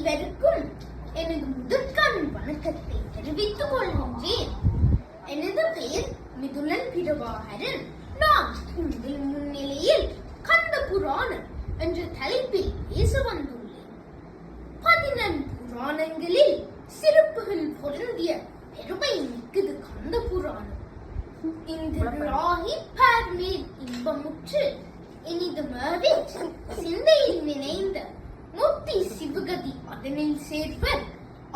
அனைவருக்கும் எனது முதற்கான வணக்கத்தை தெரிவித்துக் கொள்கின்றேன். எனது பெயர் மிதுலன் பிரபாகரன். நான் உங்கள் முன்னிலையில் கந்த புராணம் என்ற தலைப்பில் பேச வந்துள்ளேன். 14 புராணங்களில் சிறப்புகள் பொருந்திய பெருமை மிக்கது கந்த புராணம். இந்திராகி பார்மேல் இன்பமுற்று இனிதுமாவே சிந்தையில் நினைந்த முத்தி சிவகதி அதனில் சேர்வர்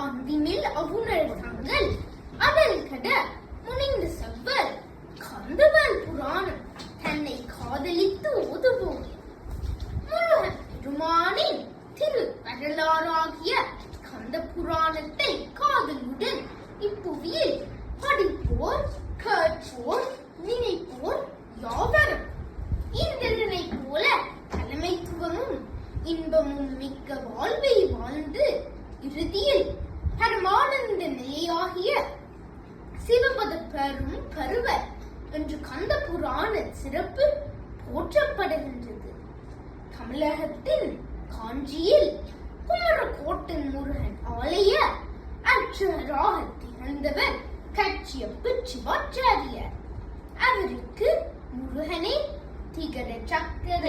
அன்பினில் அவுணர் தங்கள் அடல் கட முனிந்த செவ்வர் கந்தவேல் புராணம் தன்னை காதலித்து ஓதுவோம். முருகன் பெருமானின் திரு வரலாறாகிய கந்த புராணத்தை காதலுடன் இப்புவியில் படிப்போர், கேட்போர், நினைப்போர் யாவரும் இந்திரனை போல தலைமைத்துவமும் இன்பமும் மிக்க வாழ்வை வாழ்ந்து இறுதியில் பரமானந்த நிலையாகிய சிவபத பெரும் பருவர் என்று கந்த புராண சிறப்பு போற்றப்படுகின்றது. தமிழகத்தின் காஞ்சியில் குமரக்கோட்டன் முருகன் ஆலய அர்ச்சகராக திகழ்ந்தவர் கச்சியப்ப சிவாச்சாரியார். அவருக்கு முருகனே திகட சக்கர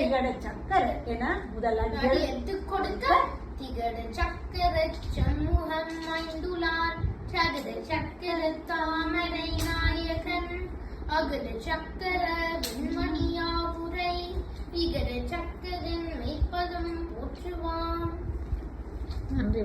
என முதல் எடுத்துக் கொடுக்க திகட சக்கர சண்முகம் மைந்துளார் சகட சக்கர தாமரை நாயகன் அகட சக்கர வெண்மணியாவுரை விகட சக்கரன் மெய்ப்பதம் போற்றுவான். நன்றி.